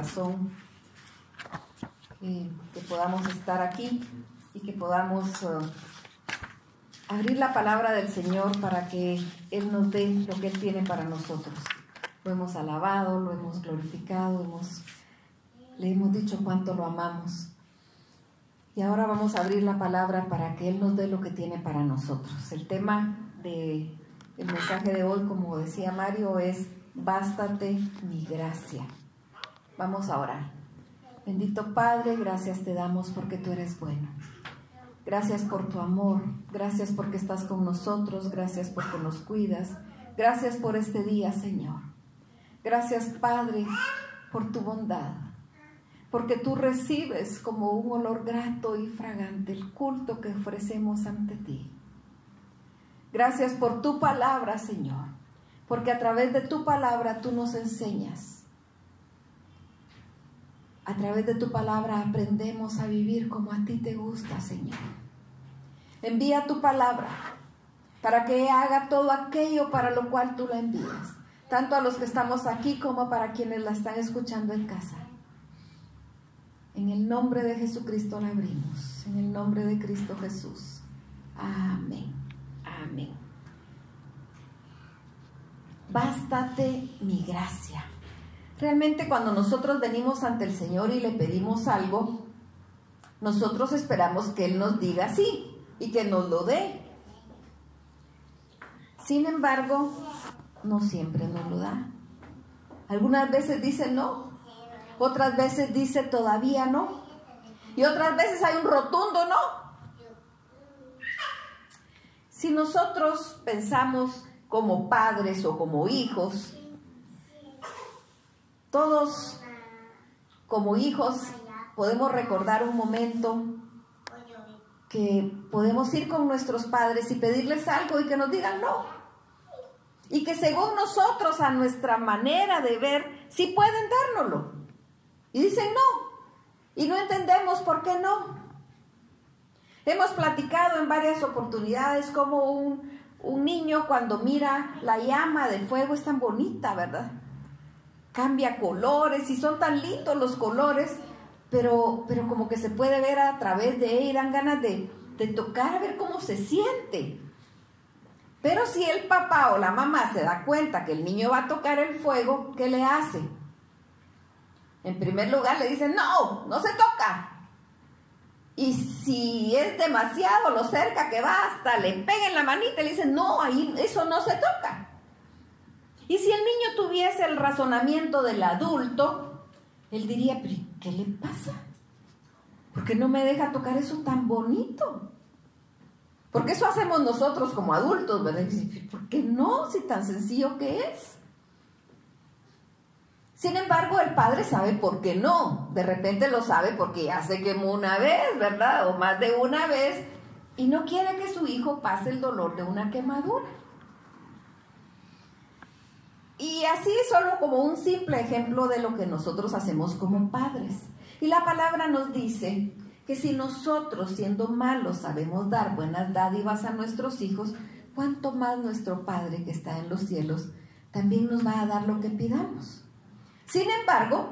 razón que podamos estar aquí y que podamos abrir la palabra del Señor para que Él nos dé lo que Él tiene para nosotros. Lo hemos alabado, lo hemos glorificado, le hemos dicho cuánto lo amamos. Y ahora vamos a abrir la palabra para que Él nos dé lo que tiene para nosotros. El tema del mensaje de hoy, como decía Mario, es bástate mi gracia. Vamos a orar. Bendito Padre, gracias te damos porque tú eres bueno. Gracias por tu amor, gracias porque estás con nosotros, gracias porque nos cuidas, gracias por este día, Señor. Gracias, Padre, por tu bondad, porque tú recibes como un olor grato y fragante el culto que ofrecemos ante ti. Gracias por tu palabra, Señor, porque a través de tu palabra tú nos enseñas. A través de tu palabra aprendemos a vivir como a ti te gusta, Señor. Envía tu palabra para que haga todo aquello para lo cual tú la envías, tanto a los que estamos aquí como para quienes la están escuchando en casa. En el nombre de Jesucristo la abrimos, en el nombre de Cristo Jesús. Amén, amén. Bástate mi gracia. Realmente cuando nosotros venimos ante el Señor y le pedimos algo, nosotros esperamos que Él nos diga sí y que nos lo dé. Sin embargo, no siempre nos lo da. Algunas veces dice no, otras veces dice todavía no, y otras veces hay un rotundo no. Si nosotros pensamos como padres o como hijos, todos como hijos podemos recordar un momento que podemos ir con nuestros padres y pedirles algo y que nos digan no. Y que según nosotros, a nuestra manera de ver, sí pueden dárnoslo. Y dicen no. Y no entendemos por qué no. Hemos platicado en varias oportunidades cómo un niño cuando mira la llama de fuego es tan bonita, ¿verdad? Cambia colores y son tan lindos los colores, pero como que se puede ver a través de ella y dan ganas de tocar a ver cómo se siente. Pero si el papá o la mamá se da cuenta que el niño va a tocar el fuego, ¿qué le hace? En primer lugar le dicen, no, no se toca. Y si es demasiado lo cerca que va, hasta le peguen la manita y le dicen, no, ahí eso no se toca. Y si el niño tuviese el razonamiento del adulto, él diría, pero ¿qué le pasa? ¿Por qué no me deja tocar eso tan bonito? Porque eso hacemos nosotros como adultos, ¿verdad? ¿Por qué no? Si tan sencillo que es. Sin embargo, el padre sabe por qué no. De repente lo sabe porque ya se quemó una vez, ¿verdad? O más de una vez. Y no quiere que su hijo pase el dolor de una quemadura. Y así solo como un simple ejemplo de lo que nosotros hacemos como padres. Y la palabra nos dice que si nosotros, siendo malos, sabemos dar buenas dádivas a nuestros hijos, cuánto más nuestro Padre que está en los cielos también nos va a dar lo que pidamos. Sin embargo,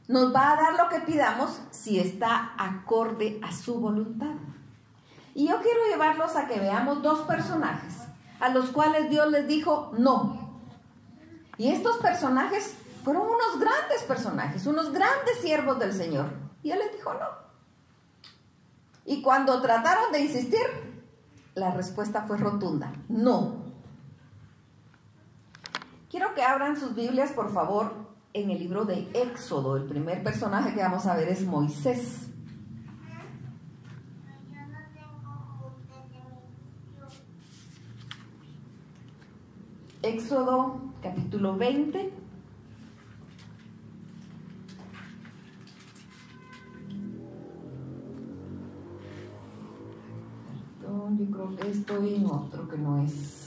nos va a dar lo que pidamos si está acorde a su voluntad. Y yo quiero llevarlos a que veamos dos personajes a los cuales Dios les dijo no. Y estos personajes fueron unos grandes personajes, unos grandes siervos del Señor. Y Él les dijo no. Y cuando trataron de insistir, la respuesta fue rotunda, no. Quiero que abran sus Biblias, por favor, en el libro de Éxodo. El primer personaje que vamos a ver es Moisés. Éxodo, capítulo 20. Perdón, yo creo que estoy en otro que no es.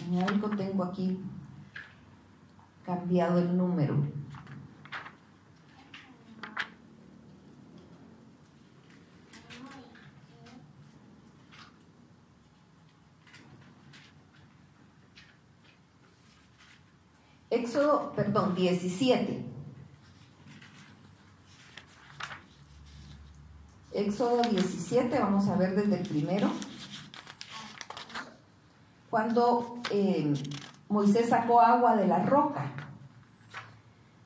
En algo tengo aquí cambiado el número. 17. Éxodo 17, vamos a ver desde el primero. Cuando Moisés sacó agua de la roca.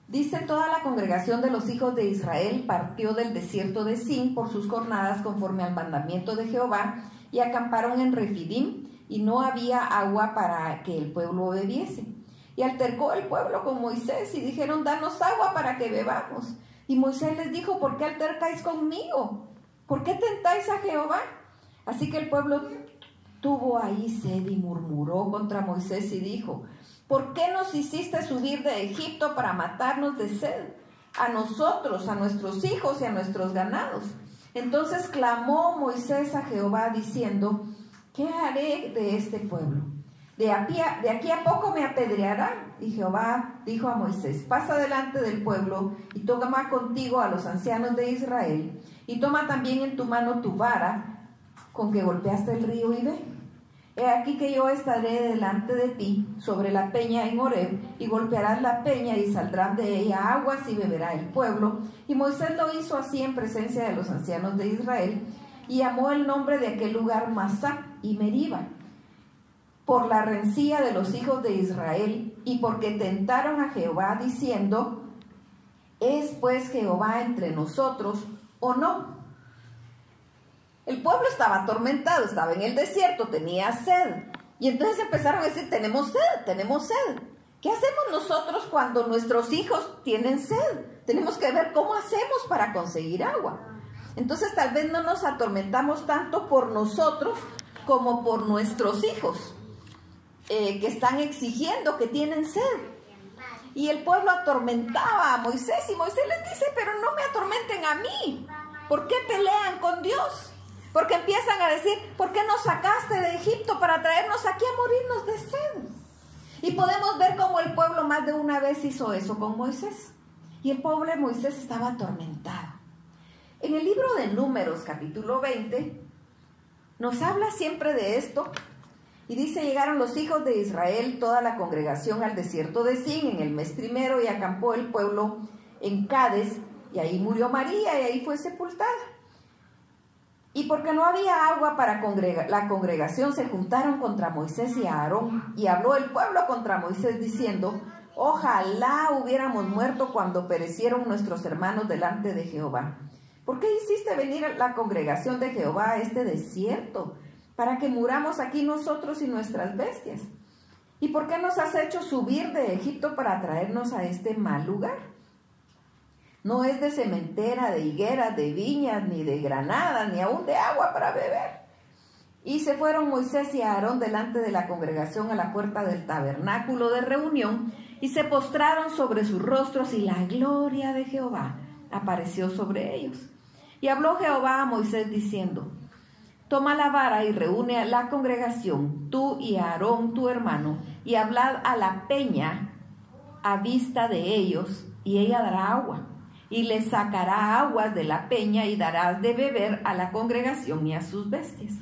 Dice: toda la congregación de los hijos de Israel partió del desierto de Sin por sus jornadas conforme al mandamiento de Jehová, y acamparon en Refidim, y no había agua para que el pueblo bebiese. Y altercó el pueblo con Moisés y dijeron: danos agua para que bebamos. Y Moisés les dijo: ¿por qué altercáis conmigo? ¿Por qué tentáis a Jehová? Así que el pueblo tuvo ahí sed y murmuró contra Moisés y dijo: ¿por qué nos hiciste subir de Egipto para matarnos de sed? A nosotros, a nuestros hijos y a nuestros ganados. Entonces clamó Moisés a Jehová diciendo: ¿qué haré de este pueblo? De aquí a poco me apedrearán. Y Jehová dijo a Moisés: pasa delante del pueblo y toma contigo a los ancianos de Israel, y toma también en tu mano tu vara con que golpeaste el río y ve. He aquí que yo estaré delante de ti sobre la peña en Horeb, y golpearás la peña y saldrán de ella aguas y beberá el pueblo. Y Moisés lo hizo así en presencia de los ancianos de Israel, y llamó el nombre de aquel lugar Masá y Meriba, por la rencilla de los hijos de Israel, y porque tentaron a Jehová diciendo: ¿es pues Jehová entre nosotros o no? El pueblo estaba atormentado, estaba en el desierto, tenía sed. Y entonces empezaron a decir: tenemos sed, tenemos sed. ¿Qué hacemos nosotros cuando nuestros hijos tienen sed? Tenemos que ver cómo hacemos para conseguir agua. Entonces tal vez no nos atormentamos tanto por nosotros como por nuestros hijos, que están exigiendo, que tienen sed. Y el pueblo atormentaba a Moisés, y Moisés les dice: pero no me atormenten a mí. ¿Por qué pelean con Dios? Porque empiezan a decir: ¿por qué nos sacaste de Egipto para traernos aquí a morirnos de sed? Y podemos ver cómo el pueblo más de una vez hizo eso con Moisés. Y el pobre Moisés estaba atormentado. En el libro de Números, capítulo 20, nos habla siempre de esto. Y dice: llegaron los hijos de Israel, toda la congregación, al desierto de Sin en el mes primero, y acampó el pueblo en Cades, y ahí murió María, y ahí fue sepultada. Y porque no había agua para la congregación, se juntaron contra Moisés y Aarón, y habló el pueblo contra Moisés diciendo: ojalá hubiéramos muerto cuando perecieron nuestros hermanos delante de Jehová. ¿Por qué hiciste venir la congregación de Jehová a este desierto, para que muramos aquí nosotros y nuestras bestias? ¿Y por qué nos has hecho subir de Egipto para traernos a este mal lugar? No es de sementera, de higueras, de viñas, ni de granadas, ni aún de agua para beber. Y se fueron Moisés y Aarón delante de la congregación a la puerta del tabernáculo de reunión, y se postraron sobre sus rostros, y la gloria de Jehová apareció sobre ellos. Y habló Jehová a Moisés diciendo: toma la vara y reúne a la congregación, tú y Aarón tu hermano, y hablad a la peña a vista de ellos, y ella dará agua. Y les sacará aguas de la peña, y darás de beber a la congregación y a sus bestias.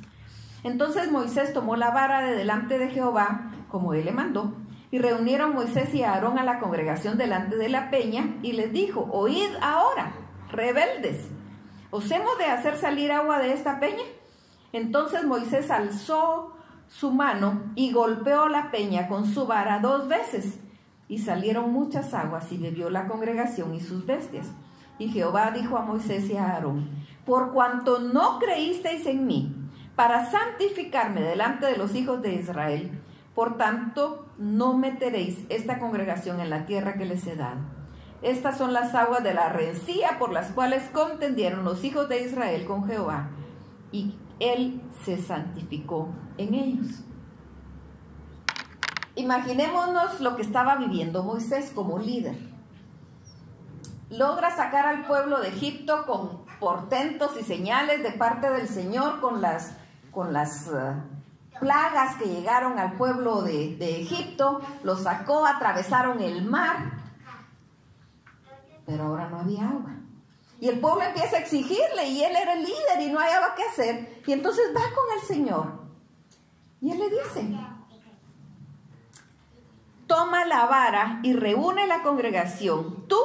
Entonces Moisés tomó la vara de delante de Jehová, como él le mandó, y reunieron Moisés y Aarón a la congregación delante de la peña, y les dijo: oíd ahora, rebeldes, ¿os hemos de hacer salir agua de esta peña? Entonces Moisés alzó su mano y golpeó la peña con su vara 2 veces, y salieron muchas aguas, y bebió la congregación y sus bestias. Y Jehová dijo a Moisés y a Aarón: por cuanto no creísteis en mí, para santificarme delante de los hijos de Israel, por tanto no meteréis esta congregación en la tierra que les he dado. Estas son las aguas de la rencilla por las cuales contendieron los hijos de Israel con Jehová, y él se santificó en ellos. Imaginémonos lo que estaba viviendo Moisés como líder. Logra sacar al pueblo de Egipto con portentos y señales de parte del Señor, con las plagas que llegaron al pueblo de Egipto. Lo sacó, atravesaron el mar, pero ahora no había agua. Y el pueblo empieza a exigirle, y él era el líder y no hallaba qué hacer. Y entonces va con el Señor y él le dice: toma la vara y reúne la congregación, tú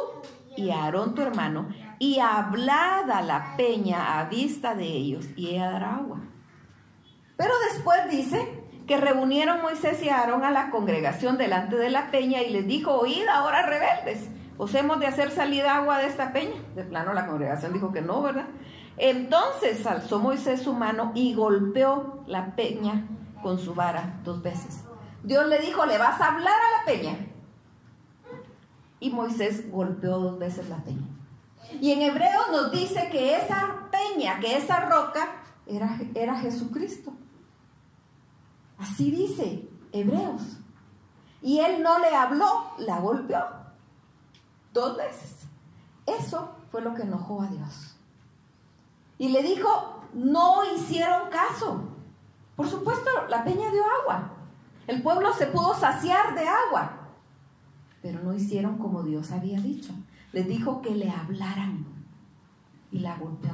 y Aarón tu hermano, y hablad a la peña a vista de ellos, y ella dará agua. Pero después dice que reunieron Moisés y Aarón a la congregación delante de la peña y les dijo: oíd ahora, rebeldes, ¿os hemos de hacer salir agua de esta peña? De plano la congregación dijo que no, ¿verdad? Entonces alzó Moisés su mano y golpeó la peña con su vara 2 veces. Dios le dijo: le vas a hablar a la peña. Y Moisés golpeó 2 veces la peña. Y en Hebreos nos dice que esa peña, que esa roca era Jesucristo. Así dice Hebreos. Y él no le habló, la golpeó 2 veces. Eso fue lo que enojó a Dios. Y le dijo: no hicieron caso. Por supuesto, la peña dio agua. El pueblo se pudo saciar de agua. Pero no hicieron como Dios había dicho. Les dijo que le hablaran. Y la golpeó.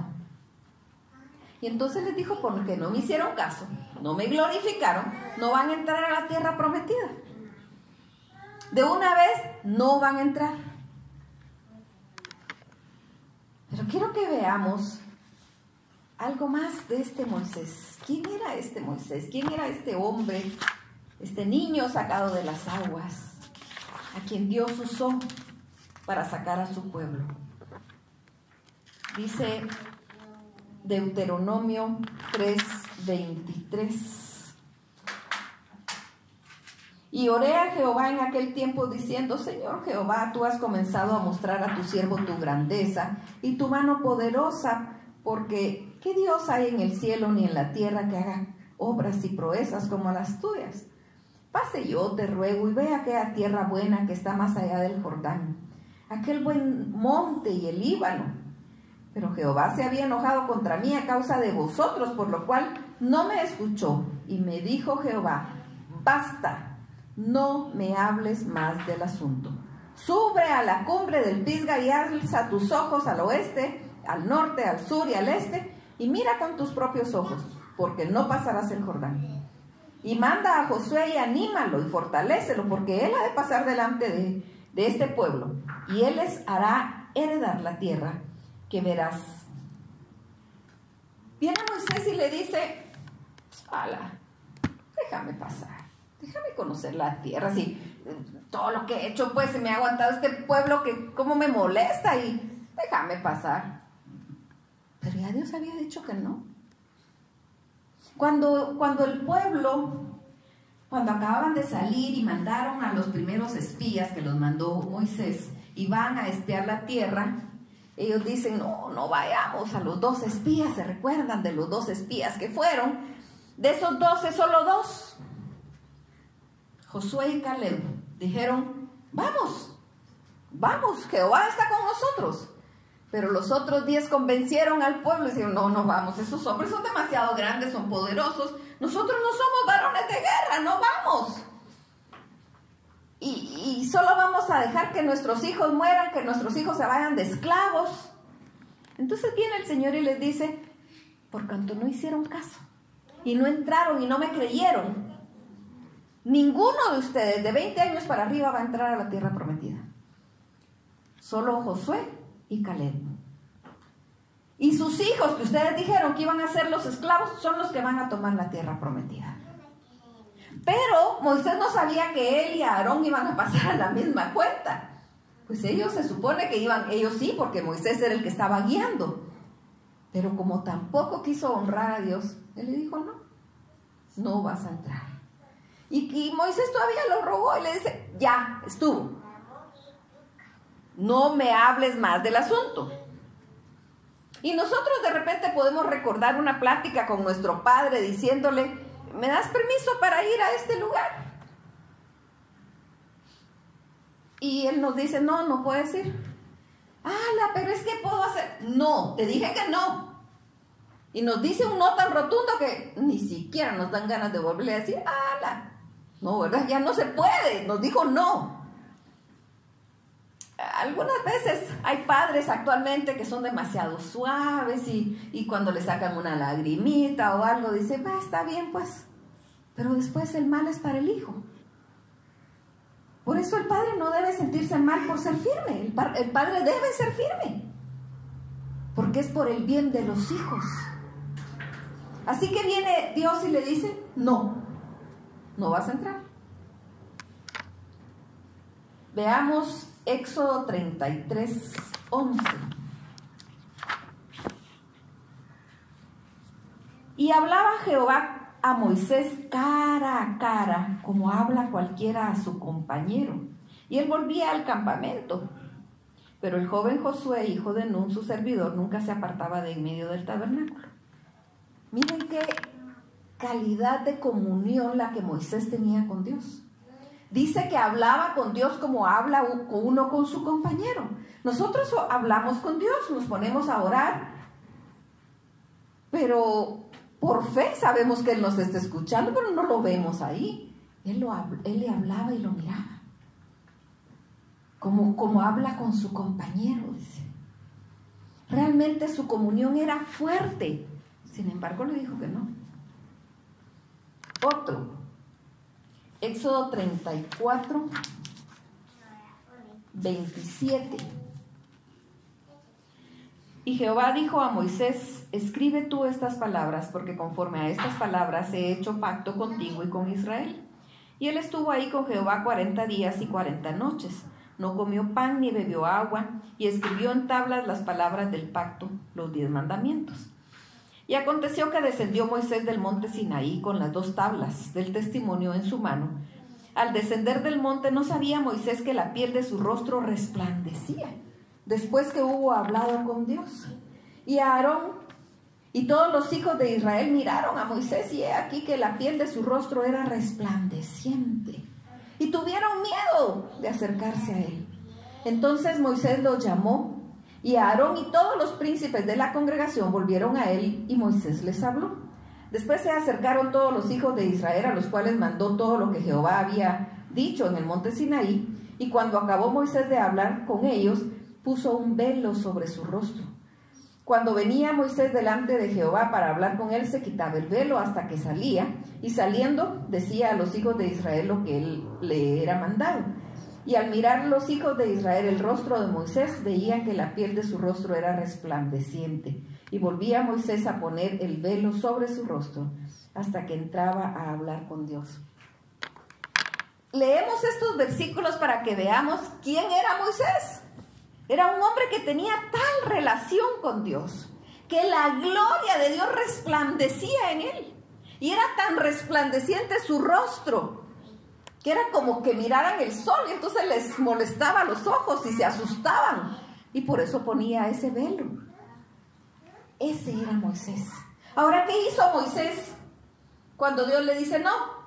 Y entonces les dijo: porque no me hicieron caso, no me glorificaron, no van a entrar a la tierra prometida. De una vez no van a entrar. Pero quiero que veamos algo más de este Moisés. ¿Quién era este Moisés? ¿Quién era este hombre, este niño sacado de las aguas, a quien Dios usó para sacar a su pueblo? Dice Deuteronomio 3:23. Y oré a Jehová en aquel tiempo diciendo: Señor Jehová, tú has comenzado a mostrar a tu siervo tu grandeza y tu mano poderosa, porque ¿qué Dios hay en el cielo ni en la tierra que haga obras y proezas como las tuyas? Pase yo, te ruego, y ve aquella tierra buena que está más allá del Jordán, aquel buen monte y el Líbano. Pero Jehová se había enojado contra mí a causa de vosotros, por lo cual no me escuchó. Y me dijo Jehová: basta, no me hables más del asunto. Sube a la cumbre del Pisga y alza tus ojos al oeste, al norte, al sur y al este, y mira con tus propios ojos, porque no pasarás el Jordán. Y manda a Josué y anímalo y fortalécelo, porque él ha de pasar delante de este pueblo, y él les hará heredar la tierra que verás. Viene Moisés y le dice: ala, déjame pasar, déjame conocer la tierra. Si todo lo que he hecho, pues se me ha aguantado este pueblo que como me molesta, y déjame pasar. Pero ya Dios había dicho que no. Cuando el pueblo, cuando acababan de salir y mandaron a los primeros espías que los mandó Moisés, y van a espiar la tierra, ellos dicen: no vayamos. A los 2 espías, ¿se recuerdan de los 2 espías que fueron? De esos 12, solo 2, Josué y Caleb, dijeron: vamos, Jehová está con nosotros. Pero los otros 10 convencieron al pueblo y dijeron: no vamos, esos hombres son demasiado grandes, son poderosos, nosotros no somos varones de guerra, no vamos. Y solo vamos a dejar que nuestros hijos mueran, que nuestros hijos se vayan de esclavos. Entonces viene el Señor y les dice: por cuanto no hicieron caso y no entraron y no me creyeron, ninguno de ustedes de 20 años para arriba va a entrar a la tierra prometida. Solo Josué y Caleb. Y sus hijos, que ustedes dijeron que iban a ser los esclavos, son los que van a tomar la tierra prometida. Pero Moisés no sabía que él y Aarón iban a pasar a la misma cuenta. Pues ellos se supone que iban, ellos sí, porque Moisés era el que estaba guiando. Pero como tampoco quiso honrar a Dios, él le dijo: no vas a entrar. Y Moisés todavía lo rogó y le dice: ya, estuvo. No me hables más del asunto. Y nosotros de repente podemos recordar una plática con nuestro padre diciéndole: ¿me das permiso para ir a este lugar? Y él nos dice: no puedes ir. ¡Hala! Pero es que puedo hacer. No, te dije que no. Y nos dice un no tan rotundo que ni siquiera nos dan ganas de volverle a decir: ¡hala! No, ¿verdad? Ya no se puede. Nos dijo no. Algunas veces hay padres actualmente que son demasiado suaves y cuando le sacan una lagrimita o algo, dice: va, está bien pues. Pero después el mal es para el hijo. Por eso el padre no debe sentirse mal por ser firme. El padre debe ser firme, porque es por el bien de los hijos. Así que viene Dios y le dice, no vas a entrar. Veamos Éxodo 33, 11. Y hablaba Jehová a Moisés cara a cara, como habla cualquiera a su compañero. Y él volvía al campamento. Pero el joven Josué, hijo de Nun, su servidor, nunca se apartaba de en medio del tabernáculo. Miren qué calidad de comunión la que Moisés tenía con Dios. Dice que hablaba con Dios como habla uno con su compañero. Nosotros hablamos con Dios, nos ponemos a orar, pero por fe sabemos que Él nos está escuchando, pero no lo vemos ahí. Él le hablaba y lo miraba, como habla con su compañero, dice. Realmente su comunión era fuerte. Sin embargo, le dijo que no. Otro, Éxodo 34, 27. Y Jehová dijo a Moisés, escribe tú estas palabras, porque conforme a estas palabras he hecho pacto contigo y con Israel. Y él estuvo ahí con Jehová 40 días y 40 noches. No comió pan ni bebió agua, y escribió en tablas las palabras del pacto, los 10 mandamientos. Y aconteció que descendió Moisés del monte Sinaí con las 2 tablas del testimonio en su mano. Al descender del monte no sabía Moisés que la piel de su rostro resplandecía, después que hubo hablado con Dios. Y Aarón y todos los hijos de Israel miraron a Moisés, y he aquí que la piel de su rostro era resplandeciente. Y tuvieron miedo de acercarse a él. Entonces Moisés los llamó, y Aarón y todos los príncipes de la congregación volvieron a él, y Moisés les habló. Después se acercaron todos los hijos de Israel, a los cuales mandó todo lo que Jehová había dicho en el monte Sinaí, y cuando acabó Moisés de hablar con ellos, puso un velo sobre su rostro. Cuando venía Moisés delante de Jehová para hablar con él, se quitaba el velo hasta que salía, y saliendo decía a los hijos de Israel lo que él le era mandado. Y al mirar los hijos de Israel el rostro de Moisés, veían que la piel de su rostro era resplandeciente. Y volvía Moisés a poner el velo sobre su rostro hasta que entraba a hablar con Dios. Leemos estos versículos para que veamos quién era Moisés. Era un hombre que tenía tal relación con Dios, que la gloria de Dios resplandecía en él. Y era tan resplandeciente su rostro, que era como que miraran el sol, y entonces les molestaba los ojos y se asustaban. Y por eso ponía ese velo. Ese era Moisés. Ahora, ¿qué hizo Moisés cuando Dios le dice no?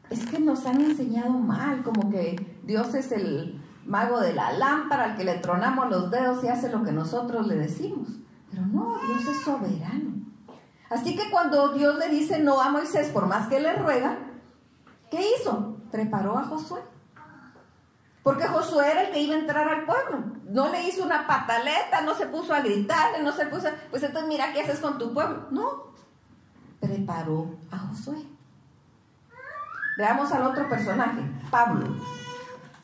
Es que nos han enseñado mal, como que Dios es el mago de la lámpara al que le tronamos los dedos y hace lo que nosotros le decimos. Pero no, Dios es soberano. Así que cuando Dios le dice no a Moisés, por más que le ruega, ¿qué hizo? Preparó a Josué. Porque Josué era el que iba a entrar al pueblo. No le hizo una pataleta, no se puso a gritarle, no se puso, pues entonces mira qué haces con tu pueblo. No, preparó a Josué. Veamos al otro personaje, Pablo.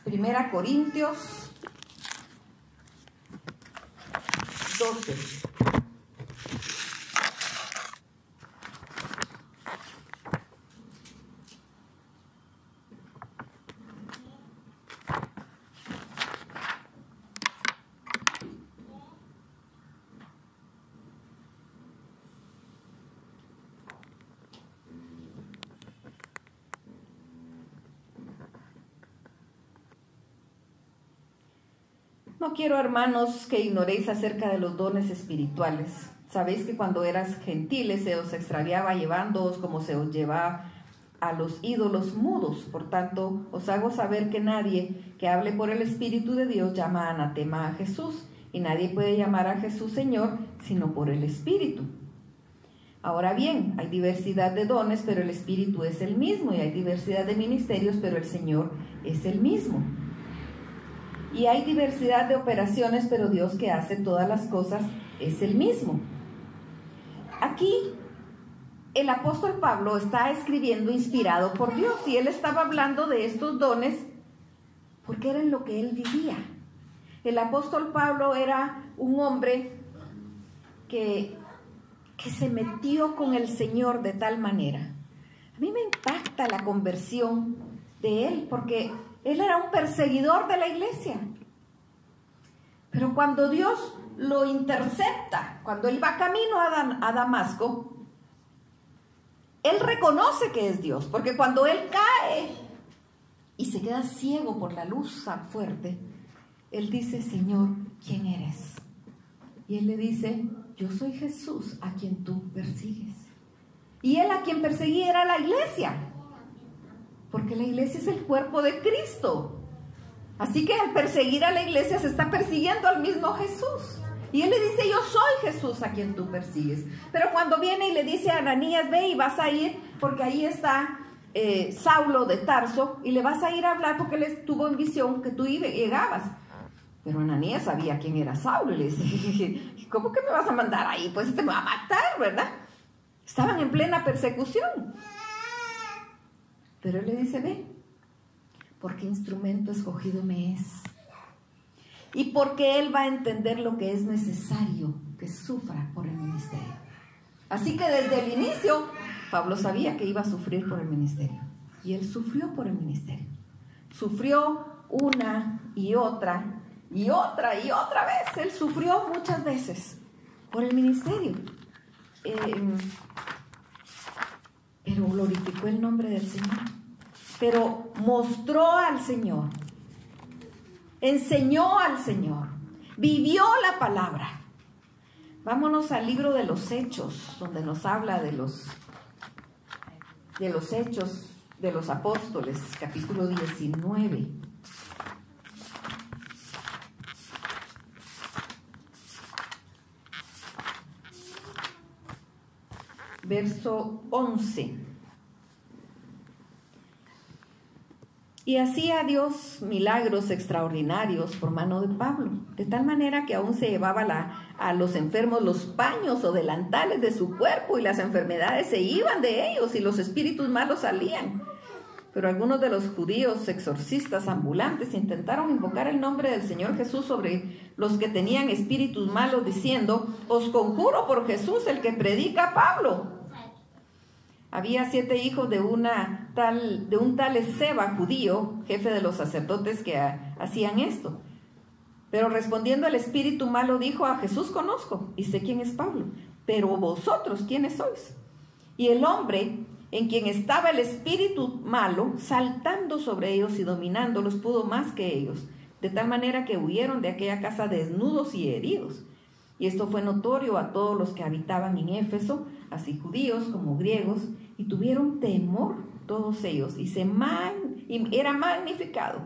1 Corintios 12. No quiero, hermanos, que ignoréis acerca de los dones espirituales. Sabéis que cuando eras gentiles se os extraviaba llevándoos como se os lleva a los ídolos mudos. Por tanto, os hago saber que nadie que hable por el Espíritu de Dios llama anatema a Jesús, y nadie puede llamar a Jesús Señor sino por el Espíritu. Ahora bien, hay diversidad de dones, pero el Espíritu es el mismo, y hay diversidad de ministerios, pero el Señor es el mismo. Y hay diversidad de operaciones, pero Dios que hace todas las cosas es el mismo. Aquí el apóstol Pablo está escribiendo inspirado por Dios y él estaba hablando de estos dones porque era en lo que él vivía. El apóstol Pablo era un hombre que se metió con el Señor de tal manera. A mí me impacta la conversión de él porque él era un perseguidor de la iglesia. Pero cuando Dios lo intercepta, cuando él va camino a Damasco, él reconoce que es Dios, porque cuando él cae y se queda ciego por la luz tan fuerte, él dice: Señor, ¿quién eres? Y él le dice: yo soy Jesús a quien tú persigues. Y él a quien perseguía era la iglesia, porque la iglesia es el cuerpo de Cristo. Así que al perseguir a la iglesia se está persiguiendo al mismo Jesús. Y él le dice: yo soy Jesús a quien tú persigues. Pero cuando viene y le dice a Ananías: ve y vas a ir, porque ahí está Saulo de Tarso, y le vas a ir a hablar porque él estuvo en visión que tú llegabas. Pero Ananías sabía quién era Saulo y le dice: ¿cómo que me vas a mandar ahí? Pues te va a matar, ¿verdad? Estaban en plena persecución. Pero él le dice: ve, porque instrumento escogido me es. Y porque él va a entender lo que es necesario que sufra por el ministerio. Así que desde el inicio, Pablo sabía que iba a sufrir por el ministerio. Y él sufrió por el ministerio. Sufrió una y otra y otra y otra vez. Él sufrió muchas veces por el ministerio. Pero glorificó el nombre del Señor. Pero mostró al Señor, enseñó al Señor, vivió la palabra. Vámonos al libro de los Hechos, donde nos habla de los Hechos de los Apóstoles, capítulo 19. Verso 11. Y hacía Dios milagros extraordinarios por mano de Pablo, de tal manera que aún se llevaba a los enfermos los paños o delantales de su cuerpo, y las enfermedades se iban de ellos y los espíritus malos salían. Pero algunos de los judíos exorcistas ambulantes intentaron invocar el nombre del Señor Jesús sobre los que tenían espíritus malos, diciendo: os conjuro por Jesús, el que predica Pablo. Había 7 hijos de un tal Esceva, judío, jefe de los sacerdotes, que hacían esto. Pero respondiendo el espíritu malo dijo: a Jesús conozco y sé quién es Pablo, pero vosotros ¿quiénes sois? Y el hombre en quien estaba el espíritu malo, saltando sobre ellos y dominándolos, pudo más que ellos, de tal manera que huyeron de aquella casa desnudos y heridos. Y esto fue notorio a todos los que habitaban en Éfeso, así judíos como griegos, y tuvieron temor todos ellos, y era magnificado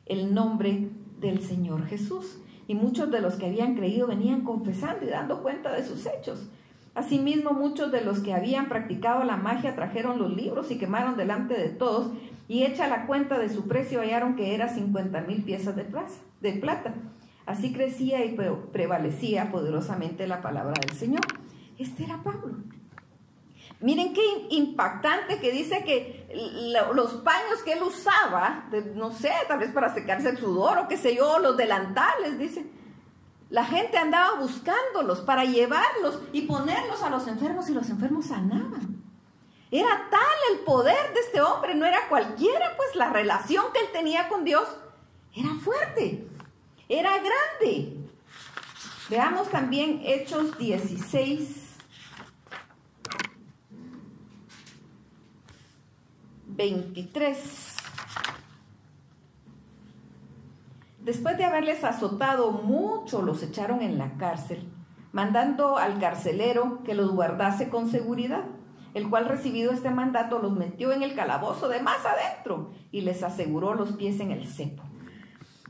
el nombre del Señor Jesús. Y muchos de los que habían creído venían confesando y dando cuenta de sus hechos. Asimismo, muchos de los que habían practicado la magia trajeron los libros y quemaron delante de todos, y hecha la cuenta de su precio hallaron que era 50,000 piezas de plata. Así crecía y prevalecía poderosamente la palabra del Señor. Este era Pablo. Miren qué impactante, que dice que los paños que él usaba, no sé, tal vez para secarse el sudor o qué sé yo, los delantales, dice, la gente andaba buscándolos para llevarlos y ponerlos a los enfermos, y los enfermos sanaban. Era tal el poder de este hombre, no era cualquiera, pues la relación que él tenía con Dios era fuerte, era grande. Veamos también Hechos 16, 23. Después de haberles azotado mucho, los echaron en la cárcel, mandando al carcelero que los guardase con seguridad, el cual, recibido este mandato, los metió en el calabozo de más adentro y les aseguró los pies en el cepo.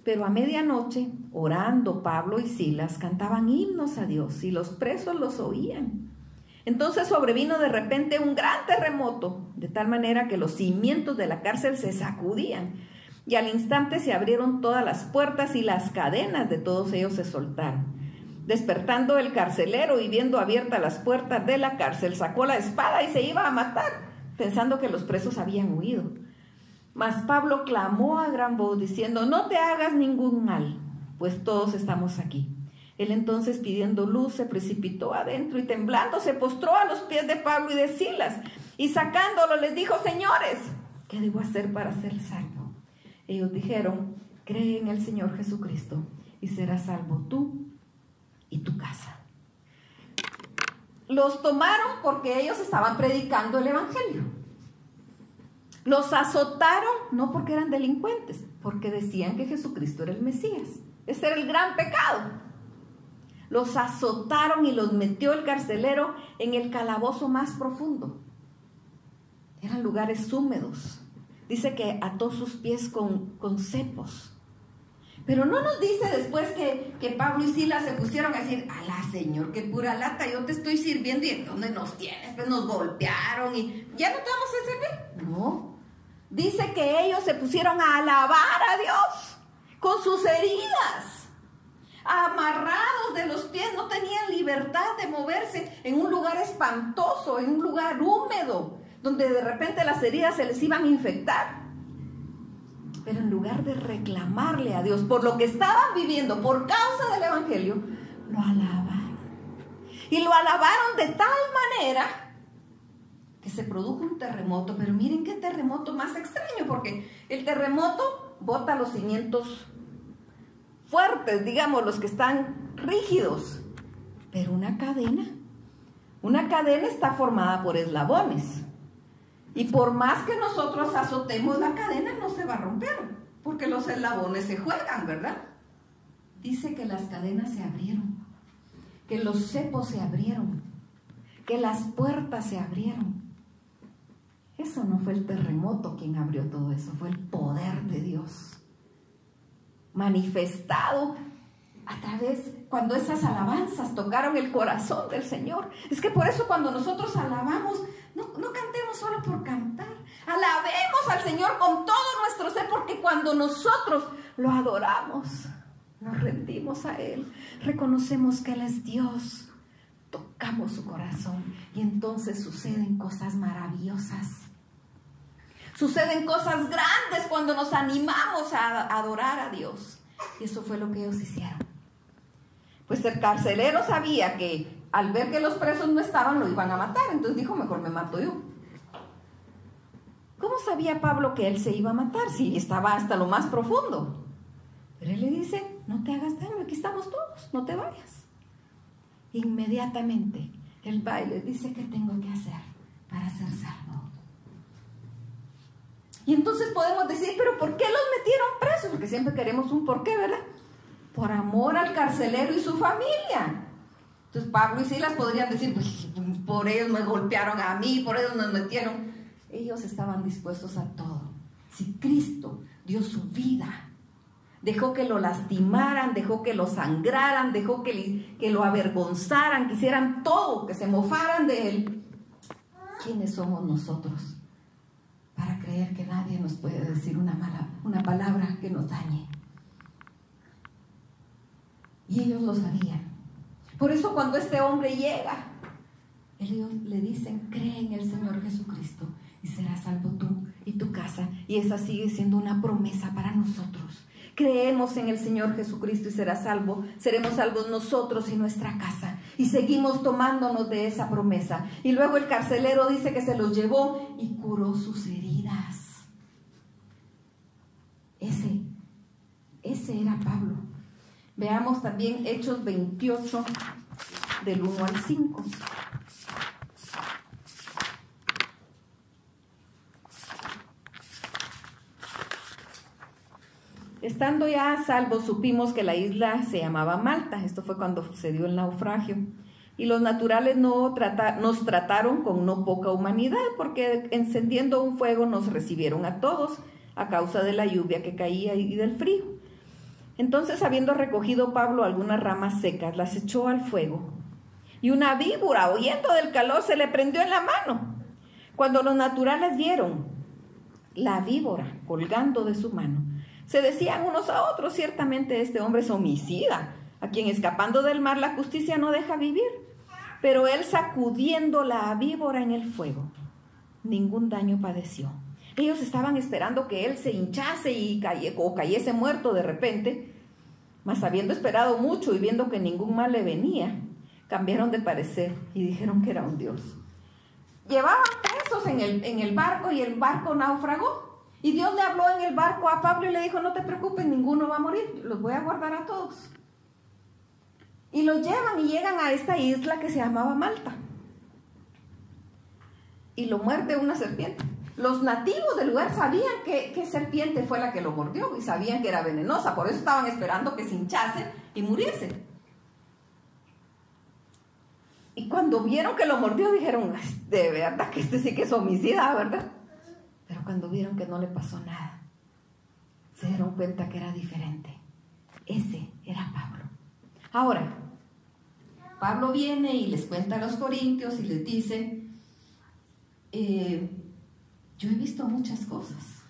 Pero a medianoche, orando, Pablo y Silas cantaban himnos a Dios, y los presos los oían. Entonces sobrevino de repente un gran terremoto, de tal manera que los cimientos de la cárcel se sacudían, y al instante se abrieron todas las puertas y las cadenas de todos ellos se soltaron. Despertando el carcelero y viendo abiertas las puertas de la cárcel, sacó la espada y se iba a matar, pensando que los presos habían huido. Mas Pablo clamó a gran voz diciendo: no te hagas ningún mal, pues todos estamos aquí. Él entonces, pidiendo luz, se precipitó adentro y temblando se postró a los pies de Pablo y de Silas, y sacándolo les dijo: señores, ¿qué debo hacer para ser salvo? Ellos dijeron: cree en el Señor Jesucristo y serás salvo tú y tu casa. Los tomaron porque ellos estaban predicando el evangelio. Los azotaron no porque eran delincuentes, porque decían que Jesucristo era el Mesías. Ese era el gran pecado. Los azotaron y los metió el carcelero en el calabozo más profundo. Eran lugares húmedos. Dice que ató sus pies con cepos. Pero no nos dice después que Pablo y Silas se pusieron a decir: alá, Señor, qué pura lata, yo te estoy sirviendo y ¿en dónde nos tienes? Pues nos golpearon y ya no te vamos a servir. No. Dice que ellos se pusieron a alabar a Dios con sus heridas, amarrados de los pies, no tenían libertad de moverse en un lugar espantoso, en un lugar húmedo, donde de repente las heridas se les iban a infectar. Pero en lugar de reclamarle a Dios por lo que estaban viviendo por causa del evangelio, lo alabaron. Y lo alabaron de tal manera que se produjo un terremoto. Pero miren qué terremoto más extraño, porque el terremoto bota los cimientos fuertes, digamos, los que están rígidos. Pero una cadena está formada por eslabones. Y por más que nosotros azotemos la cadena, no se va a romper, porque los eslabones se juegan, ¿verdad? Dice que las cadenas se abrieron, que los cepos se abrieron, que las puertas se abrieron. Eso no fue el terremoto quien abrió todo eso, fue el poder de Dios manifestado a través, cuando esas alabanzas tocaron el corazón del Señor. Es que por eso cuando nosotros alabamos, no cantemos solo por cantar. Alabemos al Señor con todo nuestro ser, porque cuando nosotros lo adoramos, nos rendimos a Él, reconocemos que Él es Dios, tocamos su corazón y entonces suceden cosas maravillosas. Suceden cosas grandes cuando nos animamos a adorar a Dios. Y eso fue lo que ellos hicieron. Pues el carcelero sabía que al ver que los presos no estaban, lo iban a matar. Entonces dijo: mejor me mato yo. ¿Cómo sabía Pablo que él se iba a matar si estaba hasta lo más profundo? Pero él le dice: no te hagas daño, aquí estamos todos, no te vayas. Inmediatamente él va y le dice: ¿qué tengo que hacer para ser salvo? Y entonces podemos decir: pero ¿por qué los metieron presos? Porque siempre queremos un por qué, ¿verdad? Por amor al carcelero y su familia. Entonces Pablo y Silas podrían decir: pues por ellos me golpearon a mí, por ellos nos metieron. Ellos estaban dispuestos a todo. Si Cristo dio su vida, dejó que lo lastimaran, dejó que lo sangraran, dejó que lo avergonzaran, que hicieran todo, que se mofaran de Él, ¿quiénes somos nosotros para creer que nadie nos puede decir una palabra que nos dañe? Y ellos lo sabían. Por eso cuando este hombre llega, ellos le dicen: cree en el Señor Jesucristo y serás salvo tú y tu casa. Y esa sigue siendo una promesa para nosotros. Creemos en el Señor Jesucristo y serás salvo, seremos salvos nosotros y nuestra casa. Y seguimos tomándonos de esa promesa. Y luego el carcelero dice que se los llevó y curó sus heridas. Ese era Pablo. Veamos también Hechos 28, del 1 al 5. Estando ya a salvo, supimos que la isla se llamaba Malta. Esto fue cuando se dio el naufragio. Y los naturales nos trataron con no poca humanidad, porque encendiendo un fuego nos recibieron a todos a causa de la lluvia que caía y del frío. Entonces, habiendo recogido Pablo algunas ramas secas, las echó al fuego. Y una víbora, huyendo del calor, se le prendió en la mano. Cuando los naturales vieron la víbora colgando de su mano, se decían unos a otros: ciertamente este hombre es homicida. a quien escapando del mar la justicia no deja vivir, pero él sacudiendo la víbora en el fuego, ningún daño padeció. Ellos estaban esperando que él se hinchase y cayese muerto de repente, mas habiendo esperado mucho y viendo que ningún mal le venía, cambiaron de parecer y dijeron que era un dios. Llevaban presos en el barco y el barco naufragó. Y Dios le habló en el barco a Pablo y le dijo: no te preocupes, ninguno va a morir, los voy a guardar a todos. Y los llevan y llegan a esta isla que se llamaba Malta. Y lo muerde una serpiente. Los nativos del lugar sabían qué serpiente fue la que lo mordió y sabían que era venenosa, por eso estaban esperando que se hinchase y muriese. Y cuando vieron que lo mordió dijeron: de verdad que este sí que es homicida, ¿verdad? Pero cuando vieron que no le pasó nada, se dieron cuenta que era diferente. Ese era Pablo. Ahora, Pablo viene y les cuenta a los corintios y les dice: yo he visto muchas cosas,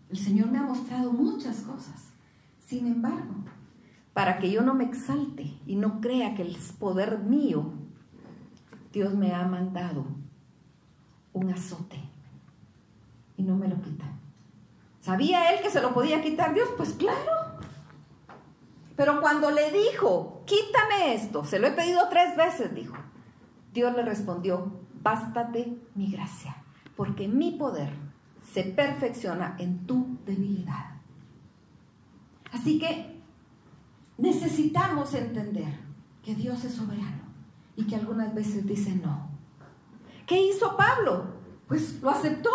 el Señor me ha mostrado muchas cosas, sin embargo, para que yo no me exalte y no crea que el poder mío, Dios me ha mandado un azote y no me lo quita. ¿Sabía él que se lo podía quitar Dios? Pues claro. Pero cuando le dijo: quítame esto, se lo he pedido 3 veces, dijo, Dios le respondió: bástate mi gracia, porque mi poder se perfecciona en tu debilidad. Así que necesitamos entender que Dios es soberano y que algunas veces dice no. ¿Qué hizo Pablo? Pues lo aceptó.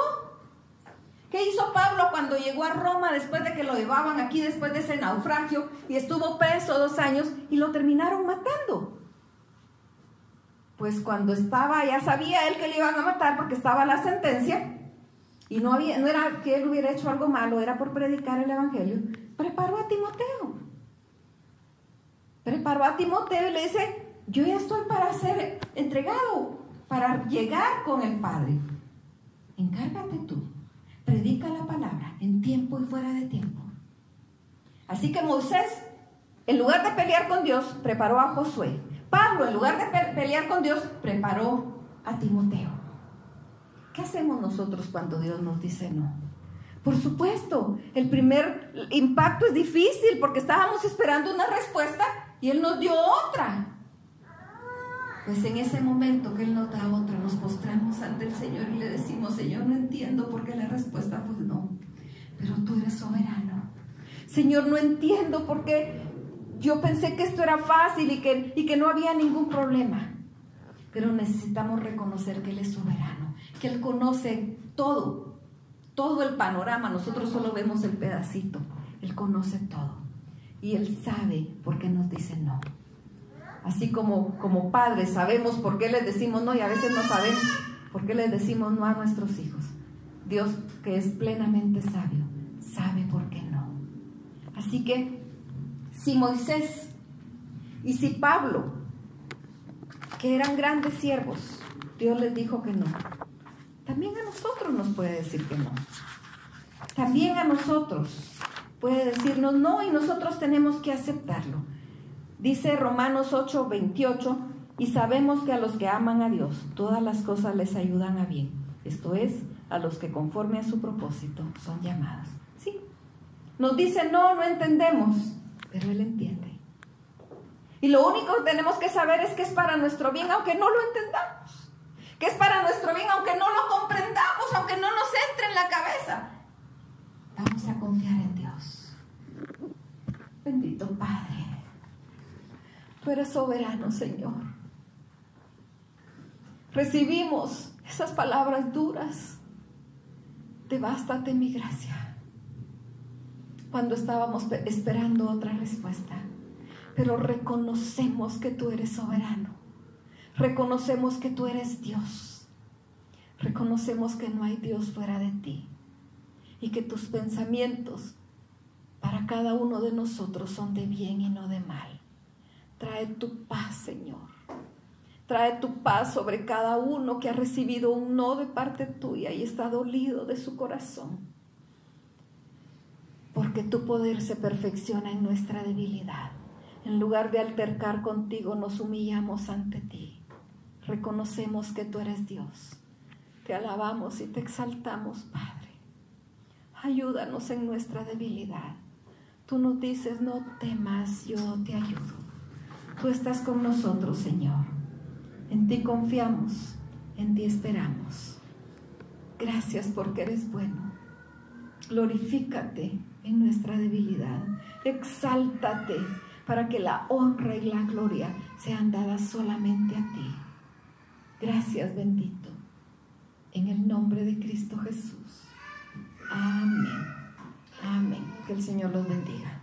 ¿Qué hizo Pablo cuando llegó a Roma después de que lo llevaban aquí, después de ese naufragio, y estuvo preso 2 años y lo terminaron matando? Pues cuando estaba, ya sabía él que le iban a matar porque estaba la sentencia, y no era que él hubiera hecho algo malo, era por predicar el evangelio. Preparó a Timoteo. Y le dice: yo ya estoy para ser entregado, para llegar con el Padre. Encárgate tú, predica la palabra en tiempo y fuera de tiempo. Así que Moisés, en lugar de pelear con Dios, preparó a Josué. Pablo, en lugar de pelear con Dios, preparó a Timoteo. ¿Qué hacemos nosotros cuando Dios nos dice no? Por supuesto, el primer impacto es difícil porque estábamos esperando una respuesta y Él nos dio otra. Pues en ese momento que Él nos da otra, nos postramos ante el Señor y le decimos: Señor, no entiendo por qué la respuesta fue no, pero tú eres soberano. Señor, no entiendo por qué yo pensé que esto era fácil y que no había ningún problema. Pero necesitamos reconocer que Él es soberano, que Él conoce todo el panorama. Nosotros solo vemos el pedacito. Él conoce todo y Él sabe por qué nos dice no. Así como padres sabemos por qué les decimos no y a veces no sabemos por qué les decimos no a nuestros hijos. Dios, que es plenamente sabio, sabe por qué no. Así que si Moisés y si Pablo, que eran grandes siervos, Dios les dijo que no, también a nosotros nos puede decir que no. También a nosotros puede decirnos no y nosotros tenemos que aceptarlo. Dice Romanos 8:28: y sabemos que a los que aman a Dios, todas las cosas les ayudan a bien. Esto es, a los que conforme a su propósito son llamados. Sí, nos dice no entendemos, pero Él entiende. Y lo único que tenemos que saber es que es para nuestro bien, aunque no lo entendamos. Que es para nuestro bien, aunque no lo comprendamos, aunque no nos entre en la cabeza. Vamos a confiar en Dios. Bendito Padre. Tú eres soberano, Señor. Recibimos esas palabras duras de bástate mi gracia, cuando estábamos esperando otra respuesta. Pero reconocemos que tú eres soberano. Reconocemos que tú eres Dios. Reconocemos que no hay Dios fuera de ti. Y que tus pensamientos para cada uno de nosotros son de bien y no de mal. Trae tu paz, Señor. Trae tu paz sobre cada uno que ha recibido un no de parte tuya y está dolido de su corazón. Porque tu poder se perfecciona en nuestra debilidad. En lugar de altercar contigo, nos humillamos ante ti. Reconocemos que tú eres Dios. Te alabamos y te exaltamos, Padre. Ayúdanos en nuestra debilidad. Tú nos dices, no temas, yo te ayudo. Tú estás con nosotros, Señor. En ti confiamos, en ti esperamos. Gracias porque eres bueno. Glorifícate en nuestra debilidad. Exáltate para que la honra y la gloria sean dadas solamente a ti. Gracias, bendito. En el nombre de Cristo Jesús. Amén. Amén. Que el Señor los bendiga.